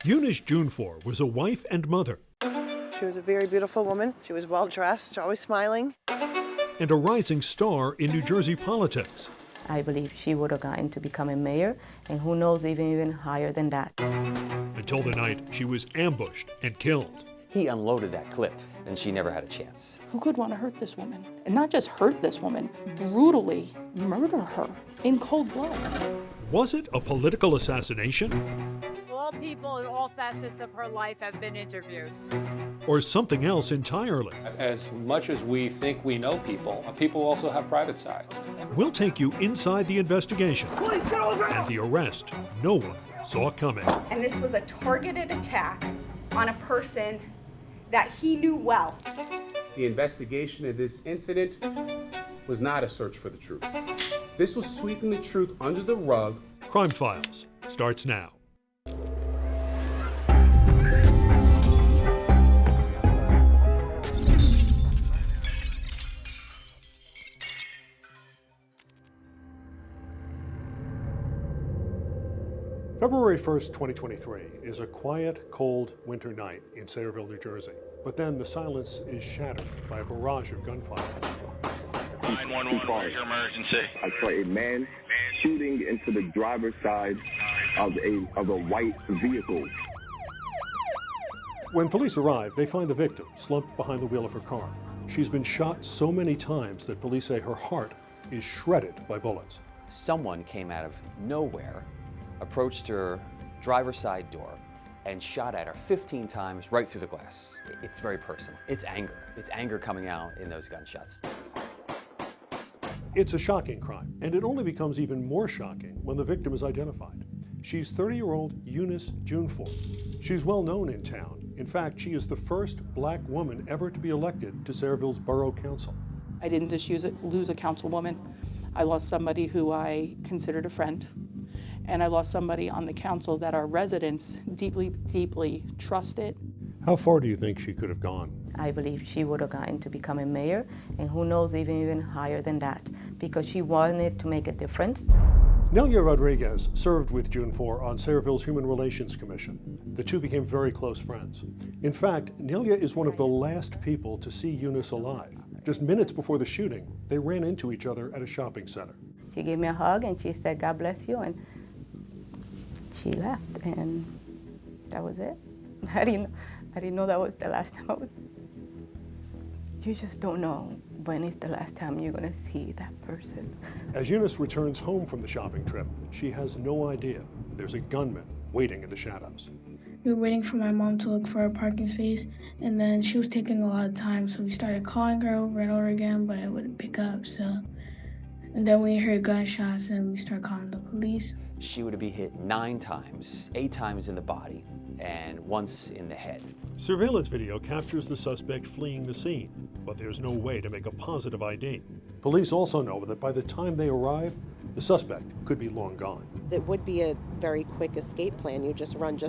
Eunice Dwumfour was a wife and mother. She was a very beautiful woman. She was well dressed, always smiling. And a rising star in New Jersey politics. I believe she would have gotten to become a mayor, and who knows, even higher than that. Until the night she was ambushed and killed. He unloaded that clip, and she never had a chance. Who could want to hurt this woman? And not just hurt this woman, brutally murder her in cold blood. Was it a political assassination? All people in all facets of her life have been interviewed. Or something else entirely? As much as we think we know people, people also have private sides. We'll take you inside the investigation and the arrest no one saw coming. And this was a targeted attack on a person that he knew well. The investigation of this incident was not a search for the truth. This was sweeping the truth under the rug. Crime Files starts now. February 1st, 2023 is a quiet, cold winter night in Sayreville, New Jersey. But then the silence is shattered by a barrage of gunfire. 911, where's your emergency? I saw a man shooting into the driver's side of a white vehicle. When police arrive, they find the victim slumped behind the wheel of her car. She's been shot so many times that police say her heart is shredded by bullets. Someone came out of nowhere, approached her driver's side door, and shot at her 15 times right through the glass. It's very personal. It's anger. It's anger coming out in those gunshots. It's a shocking crime, and it only becomes even more shocking when the victim is identified. She's 30-year-old Eunice Dwumfour. She's well known in town. In fact, she is the first black woman ever to be elected to Sayreville's Borough Council. I didn't just lose a councilwoman. I lost somebody who I considered a friend. And I lost somebody on the council that our residents deeply, deeply trusted. How far do you think she could have gone? I believe she would have gotten to become a mayor, and who knows, even higher than that, because she wanted to make a difference. Nelia Rodriguez served with Dwumfour on Sayreville's Human Relations Commission. The two became very close friends. In fact, Nelia is one of the last people to see Eunice alive. Just minutes before the shooting, they ran into each other at a shopping center. She gave me a hug and she said, "God bless you," and she left, and that was it. I didn't know that was the last time You just don't know when is the last time you're gonna see that person. As Eunice returns home from the shopping trip, she has no idea there's a gunman waiting in the shadows. We were waiting for my mom to look for a parking space, and then she was taking a lot of time, so we started calling her over and over again, but it wouldn't pick up, and then we heard gunshots and we started calling the police. She would be hit 9 times, 8 times in the body, and once in the head. Surveillance video captures the suspect fleeing the scene, but there's no way to make a positive ID. Police also know that by the time they arrive, the suspect could be long gone. It would be a very quick escape plan. You just run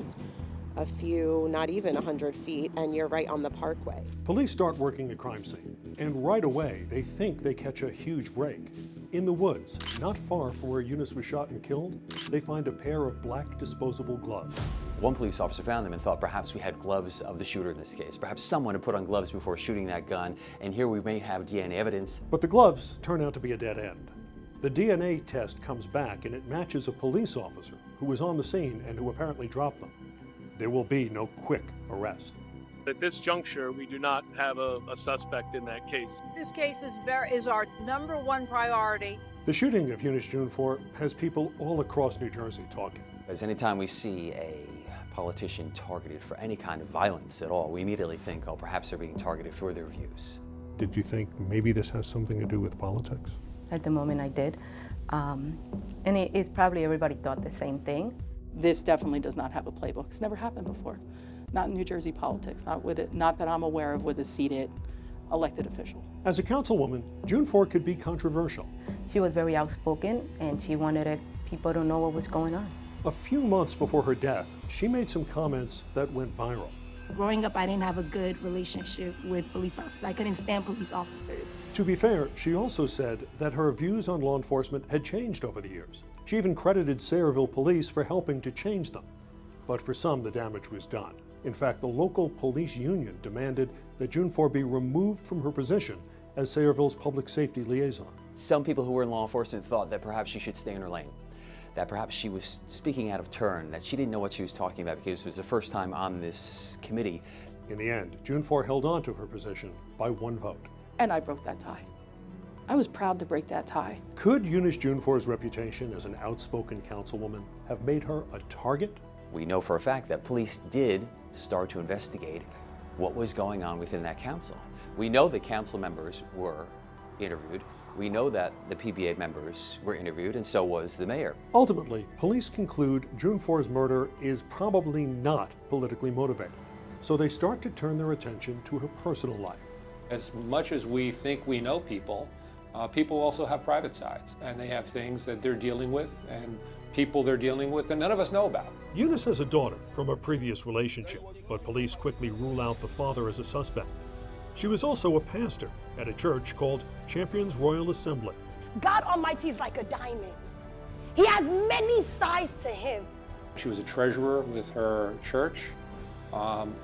a few, not even 100 feet, and you're right on the parkway. Police start working the crime scene, and right away they think they catch a huge break. In the woods, not far from where Eunice was shot and killed, they find a pair of black disposable gloves. One police officer found them and thought perhaps we had gloves of the shooter in this case. Perhaps someone had put on gloves before shooting that gun, and here we may have DNA evidence. But the gloves turn out to be a dead end. The DNA test comes back and it matches a police officer who was on the scene and who apparently dropped them. There will be no quick arrest. At this juncture, we do not have a suspect in that case. This case is our #1 priority. The shooting of Eunice Dwumfour has people all across New Jersey talking. As anytime we see a politician targeted for any kind of violence at all, we immediately think, oh, perhaps they're being targeted for their views. Did you think maybe this has something to do with politics? At the moment I did. And it's probably everybody thought the same thing. This definitely does not have a playbook. It's never happened before. Not in New Jersey politics, not that I'm aware of with a seated elected official. As a councilwoman, Dwumfour could be controversial. She was very outspoken, and she wanted people to know what was going on. A few months before her death, she made some comments that went viral. Growing up, I didn't have a good relationship with police officers. I couldn't stand police officers. To be fair, she also said that her views on law enforcement had changed over the years. She even credited Sayreville police for helping to change them. But for some, the damage was done. In fact, the local police union demanded that Dwumfour be removed from her position as Sayreville's public safety liaison. Some people who were in law enforcement thought that perhaps she should stay in her lane, that perhaps she was speaking out of turn, that she didn't know what she was talking about because it was the first time on this committee. In the end, Dwumfour held on to her position by one vote. And I broke that tie. I was proud to break that tie. Could Eunice Dwumfour's reputation as an outspoken councilwoman have made her a target? We know for a fact that police did start to investigate what was going on within that council. We know that council members were interviewed. We know that the PBA members were interviewed, and so was the mayor. Ultimately, police conclude Dwumfour's murder is probably not politically motivated, so they start to turn their attention to her personal life. As much as we think we know people, people also have private sides, and they have things that they're dealing with and people they're dealing with that none of us know about. Eunice has a daughter from a previous relationship, but police quickly rule out the father as a suspect. She was also a pastor at a church called Champions Royal Assembly. God Almighty is like a diamond. He has many sides to him. She was a treasurer with her church.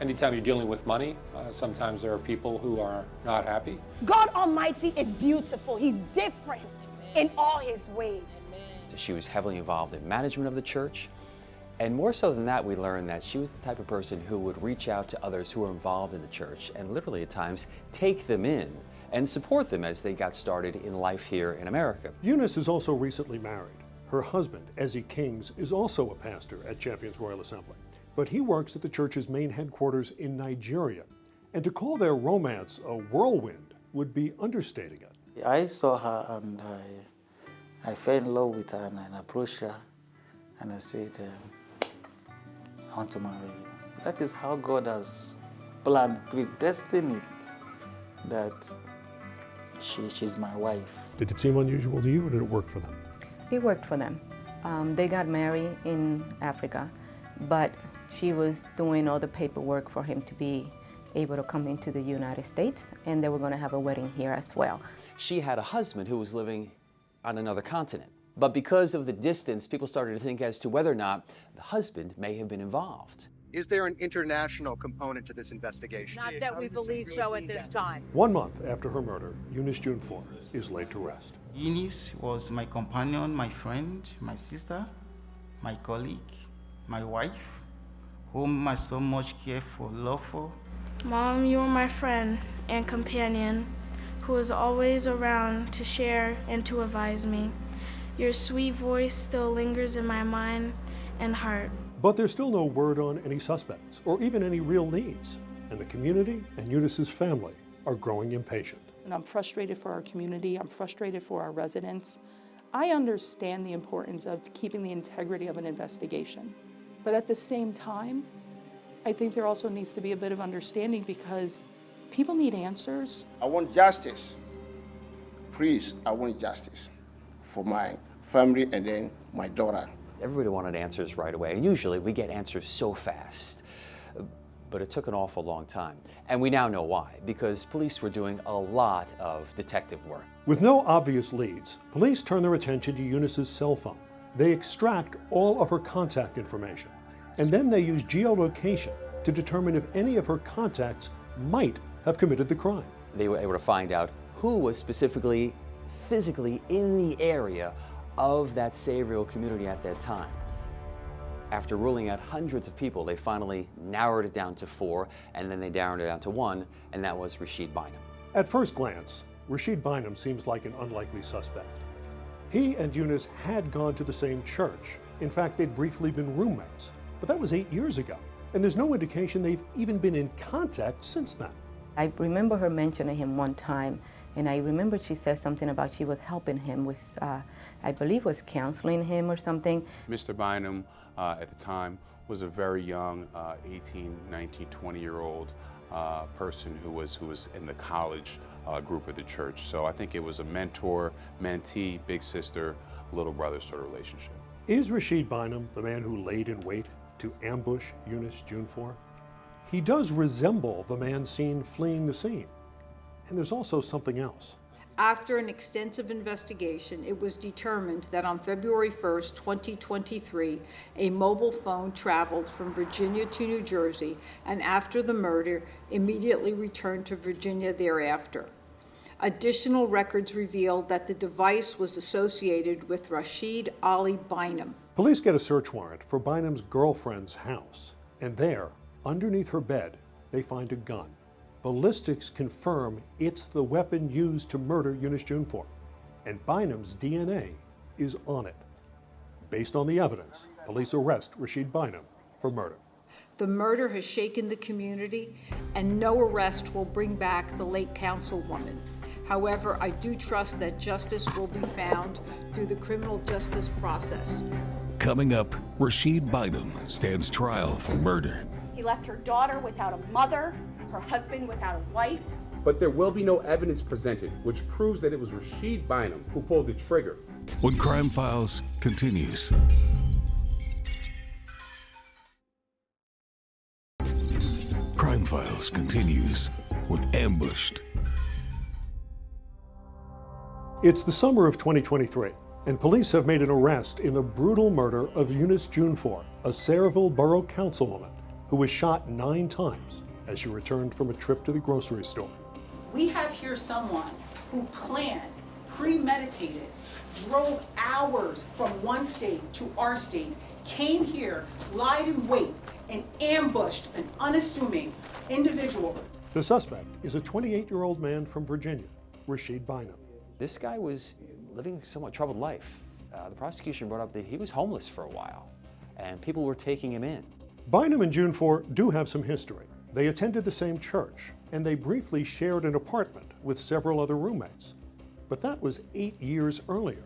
Anytime you're dealing with money, sometimes there are people who are not happy. God Almighty is beautiful. He's different in all his ways. She was heavily involved in management of the church. And more so than that, we learned that she was the type of person who would reach out to others who were involved in the church and literally at times take them in and support them as they got started in life here in America. Eunice is also recently married. Her husband, Ezzy Kings, is also a pastor at Champions Royal Assembly, but he works at the church's main headquarters in Nigeria. And to call their romance a whirlwind would be understating it. I saw her and I fell in love with her and I approached her and I said, I want to marry you. That is how God has planned, predestined it, that she's my wife. Did it seem unusual to you, or did it work for them? It worked for them. They got married in Africa, but she was doing all the paperwork for him to be able to come into the United States, and they were going to have a wedding here as well. She had a husband who was living on another continent. But because of the distance, people started to think as to whether or not the husband may have been involved. Is there an international component to this investigation? Not that we believe so at this time. 1 month after her murder, Eunice Dwumfour is laid to rest. Eunice was my companion, my friend, my sister, my colleague, my wife, whom I so much care for, love for. Mom, you were my friend and companion who was always around to share and to advise me. Your sweet voice still lingers in my mind and heart. But there's still no word on any suspects or even any real leads. And the community and Eunice's family are growing impatient. And I'm frustrated for our community. I'm frustrated for our residents. I understand the importance of keeping the integrity of an investigation. But at the same time, I think there also needs to be a bit of understanding because people need answers. I want justice. Please, I want justice for my family and then my daughter. Everybody wanted answers right away, and usually we get answers so fast. But it took an awful long time. And we now know why, because police were doing a lot of detective work. With no obvious leads, police turn their attention to Eunice's cell phone. They extract all of her contact information, and then they use geolocation to determine if any of her contacts might have committed the crime. They were able to find out who was specifically physically in the area of that Sayreville community at that time. After ruling out hundreds of people, they finally narrowed it down to 4, and then they narrowed it down to 1, and that was Rashid Bynum. At first glance, Rashid Bynum seems like an unlikely suspect. He and Eunice had gone to the same church. In fact, they'd briefly been roommates, but that was 8 years ago, and there's no indication they've even been in contact since then. I remember her mentioning him one time, and I remember she said something about she was helping him with, I believe was counseling him or something. Mr. Bynum at the time was a very young 18, 19, 20-year-old person who was in the college group of the church. So I think it was a mentor, mentee, big sister, little brother sort of relationship. Is Rashid Bynum the man who laid in wait to ambush Eunice Dwumfour? He does resemble the man seen fleeing the scene. And there's also something else. After an extensive investigation, it was determined that on February 1st, 2023, a mobile phone traveled from Virginia to New Jersey, and after the murder, immediately returned to Virginia thereafter. Additional records revealed that the device was associated with Rashid Ali Bynum. Police get a search warrant for Bynum's girlfriend's house, and there, underneath her bed, they find a gun. Ballistics confirm it's the weapon used to murder Eunice Dwumfour, and Bynum's DNA is on it. Based on the evidence, police arrest Rashid Bynum for murder. The murder has shaken the community, and no arrest will bring back the late councilwoman. However, I do trust that justice will be found through the criminal justice process. Coming up, Rashid Bynum stands trial for murder. He left her daughter without a mother, her husband without a wife. But there will be no evidence presented which proves that it was Rashid Bynum who pulled the trigger. When Crime Files continues. Crime Files continues with Ambushed. It's the summer of 2023, and police have made an arrest in the brutal murder of Eunice Dwumfour, a Sayreville Borough councilwoman who was shot 9 times as she returned from a trip to the grocery store. We have here someone who planned, premeditated, drove hours from one state to our state, came here, lied in wait, and ambushed an unassuming individual. The suspect is a 28-year-old man from Virginia, Rashid Bynum. This guy was living a somewhat troubled life. The prosecution brought up that he was homeless for a while, and people were taking him in. Bynum and Dwumfour do have some history. They attended the same church, and they briefly shared an apartment with several other roommates. But that was 8 years earlier.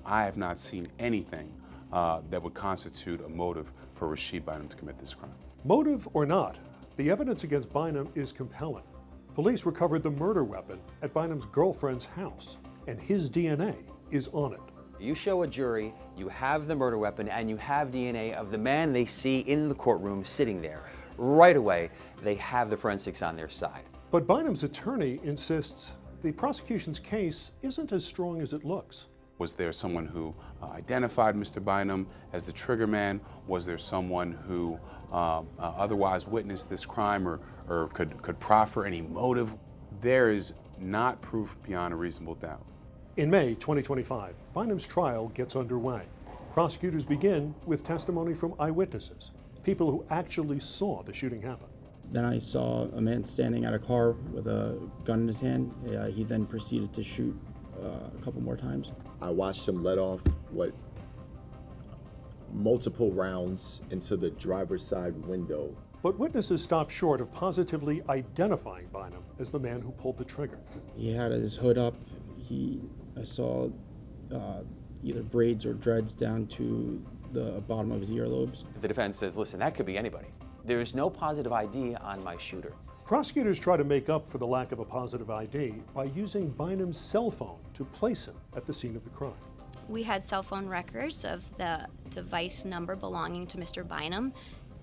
I have not seen anything that would constitute a motive for Rashid Bynum to commit this crime. Motive or not, the evidence against Bynum is compelling. Police recovered the murder weapon at Bynum's girlfriend's house, and his DNA is on it. You show a jury, you have the murder weapon, and you have DNA of the man they see in the courtroom sitting there. Right away, they have the forensics on their side. But Bynum's attorney insists the prosecution's case isn't as strong as it looks. Was there someone who identified Mr. Bynum as the trigger man? Was there someone who otherwise witnessed this crime or could proffer any motive? There is not proof beyond a reasonable doubt. In May 2025, Bynum's trial gets underway. Prosecutors begin with testimony from eyewitnesses, people who actually saw the shooting happen. Then I saw a man standing at a car with a gun in his hand. He then proceeded to shoot a couple more times. I watched him let off multiple rounds into the driver's side window. But witnesses stopped short of positively identifying Bynum as the man who pulled the trigger. He had his hood up. I saw either braids or dreads down to the bottom of his earlobes. The defense says, listen, that could be anybody. There's no positive ID on my shooter. Prosecutors try to make up for the lack of a positive ID by using Bynum's cell phone to place him at the scene of the crime. We had cell phone records of the device number belonging to Mr. Bynum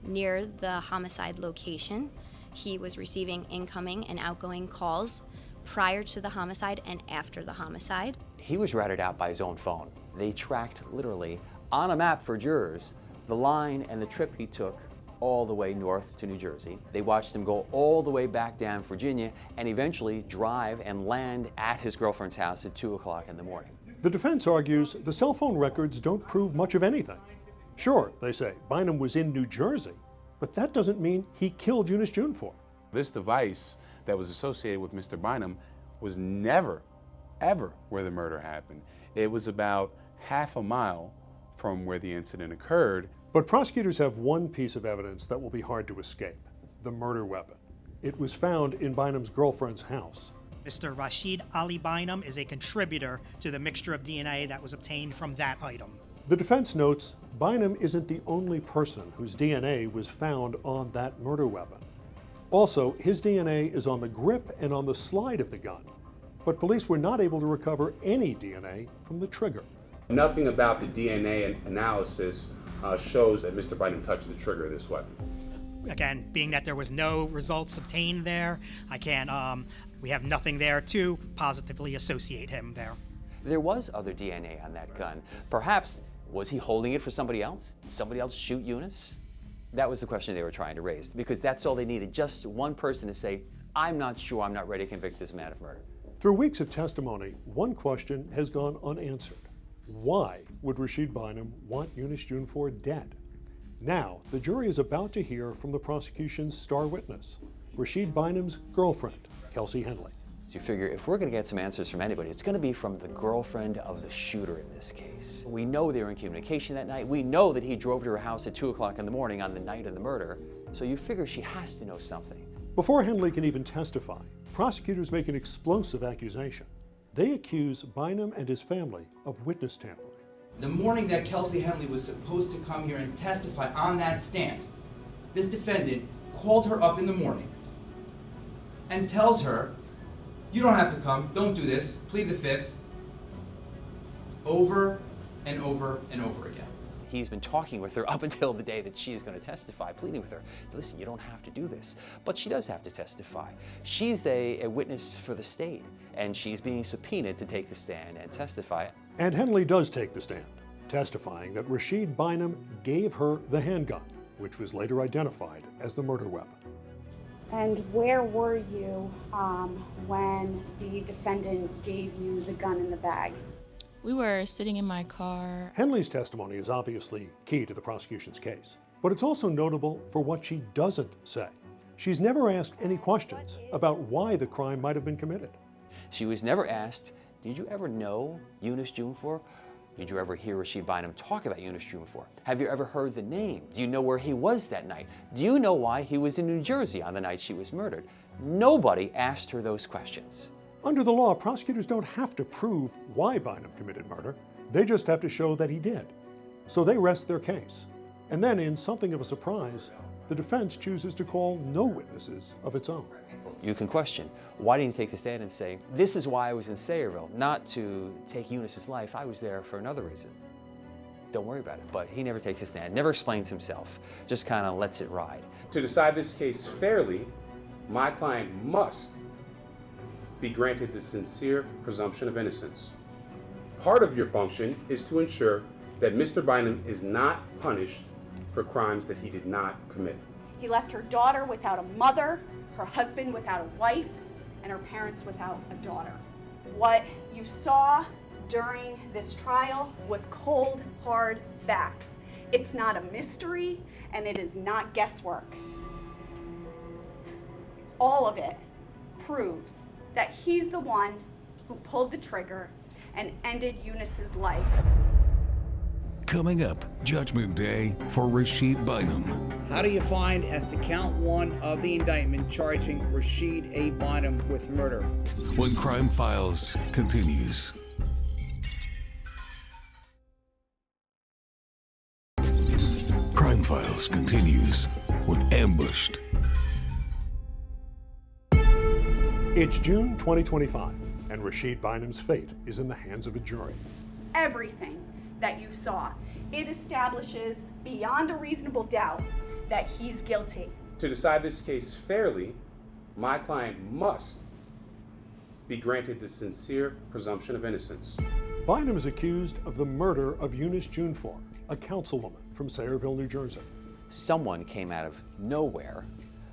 near the homicide location. He was receiving incoming and outgoing calls prior to the homicide and after the homicide. He was ratted out by his own phone. They tracked literally on a map for jurors the line and the trip he took all the way north to New Jersey. They watched him go all the way back down Virginia and eventually drive and land at his girlfriend's house at 2 o'clock in the morning. The defense argues the cell phone records don't prove much of anything. Sure, they say, Bynum was in New Jersey, but that doesn't mean he killed Eunice Dwumfour. This device that was associated with Mr. Bynum was never, ever where the murder happened. It was about half a mile from where the incident occurred. But prosecutors have one piece of evidence that will be hard to escape, the murder weapon. It was found in Bynum's girlfriend's house. Mr. Rashid Ali Bynum is a contributor to the mixture of DNA that was obtained from that item. The defense notes Bynum isn't the only person whose DNA was found on that murder weapon. Also, his DNA is on the grip and on the slide of the gun, but police were not able to recover any DNA from the trigger. Nothing about the DNA analysis shows that Mr. Bynum touched the trigger of this weapon. Again, being that there was no results obtained there, I can't We have nothing there to positively associate him there. There was other DNA on that gun. Perhaps, was he holding it for somebody else? Did somebody else shoot Eunice? That was the question they were trying to raise, because that's all they needed, just one person to say, I'm not sure, I'm not ready to convict this man of murder. Through weeks of testimony, one question has gone unanswered. Why would Rashid Bynum want Eunice Dwumfour dead? Now, the jury is about to hear from the prosecution's star witness, Rashid Bynum's girlfriend, Kelsey Henley. So you figure if we're going to get some answers from anybody, it's going to be from the girlfriend of the shooter in this case. We know they were in communication that night. We know that he drove to her house at 2 o'clock in the morning on the night of the murder. So you figure she has to know something. Before Henley can even testify, prosecutors make an explosive accusation. They accuse Bynum and his family of witness tampering. The morning that Kelsey Henley was supposed to come here and testify on that stand, this defendant called her up in the morning and tells her, you don't have to come, don't do this, plead the fifth, over and over and over again. He's been talking with her up until the day that she is going to testify, pleading with her. Listen, you don't have to do this. But she does have to testify. She's a witness for the state, and she's being subpoenaed to take the stand and testify. And Henley does take the stand, testifying that Rashid Bynum gave her the handgun, which was later identified as the murder weapon. And where were you when the defendant gave you the gun in the bag? We were sitting in my car. Henley's testimony is obviously key to the prosecution's case, but it's also notable for what she doesn't say. She's never asked any questions about why the crime might have been committed. She was never asked, did you ever know Eunice Dwumfour? Did you ever hear Rashid Bynum talk about Eunice Dwumfour? Have you ever heard the name? Do you know where he was that night? Do you know why he was in New Jersey on the night she was murdered? Nobody asked her those questions. Under the law, prosecutors don't have to prove why Bynum committed murder. They just have to show that he did. So they rest their case. And then, in something of a surprise, the defense chooses to call no witnesses of its own. You can question, why didn't you take the stand and say, this is why I was in Sayreville, not to take Eunice's life, I was there for another reason. Don't worry about it. But he never takes a stand, never explains himself, just kind of lets it ride. To decide this case fairly, my client must be granted the sincere presumption of innocence. Part of your function is to ensure that Mr. Bynum is not punished for crimes that he did not commit. He left her daughter without a mother, her husband without a wife, and her parents without a daughter. What you saw during this trial was cold, hard facts. It's not a mystery, and it is not guesswork. All of it proves that he's the one who pulled the trigger and ended Eunice's life. Coming up, Judgment Day for Rashid Bynum. How do you find as to count one of the indictment charging Rashid A. Bynum with murder? When Crime Files continues. Crime Files continues with Ambushed. It's June 2025, and Rashid Bynum's fate is in the hands of a jury. Everything that you saw, it establishes beyond a reasonable doubt that he's guilty. To decide this case fairly, my client must be granted the sincere presumption of innocence. Bynum is accused of the murder of Eunice Dwumfour, a councilwoman from Sayreville, New Jersey. Someone came out of nowhere,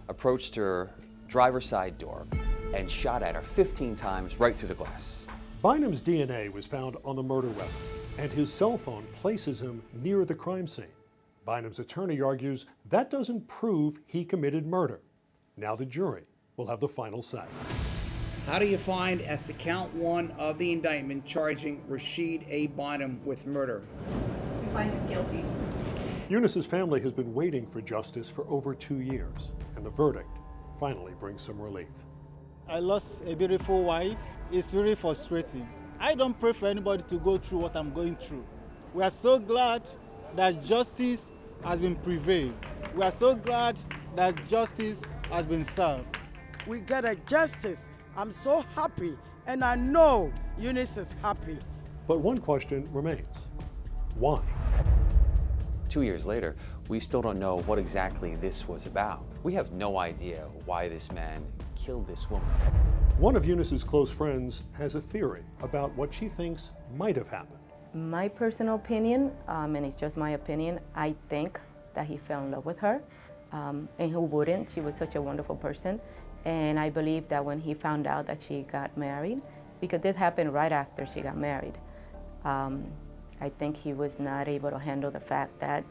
approached her driver's side door, and shot at her 15 times right through the glass. Bynum's DNA was found on the murder weapon, and his cell phone places him near the crime scene. Bynum's attorney argues that doesn't prove he committed murder. Now the jury will have the final say. How do you find as to count one of the indictment charging Rashid A. Bynum with murder? We find him guilty. Eunice's family has been waiting for justice for over 2 years, and the verdict finally brings some relief. I lost a beautiful wife. It's really frustrating. I don't pray for anybody to go through what I'm going through. We are so glad that justice has been prevailed. We are so glad that justice has been served. We got a justice. I'm so happy, and I know Eunice is happy. But one question remains. Why? 2 years later, we still don't know what exactly this was about. We have no idea why this man killed this woman. One of Eunice's close friends has a theory about what she thinks might have happened. My personal opinion, and it's just my opinion, I think that he fell in love with her. And who wouldn't? She was such a wonderful person. And I believe that when he found out that she got married, because this happened right after she got married, I think he was not able to handle the fact that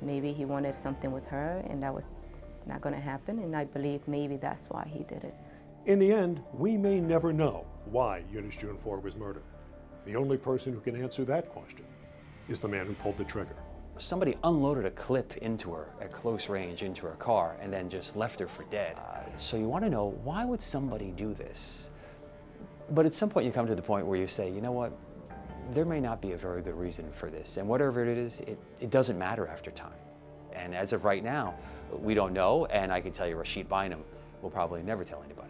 maybe he wanted something with her and that was not going to happen. And I believe maybe that's why he did it. In the end, we may never know why Eunice Dwumfour was murdered. The only person who can answer that question is the man who pulled the trigger. Somebody unloaded a clip into her at close range into her car and then just left her for dead. So you want to know, why would somebody do this? But at some point you come to the point where you say, you know what, there may not be a very good reason for this. And whatever it is, it doesn't matter after time. And as of right now, we don't know, and I can tell you Rashid Bynum will probably never tell anybody.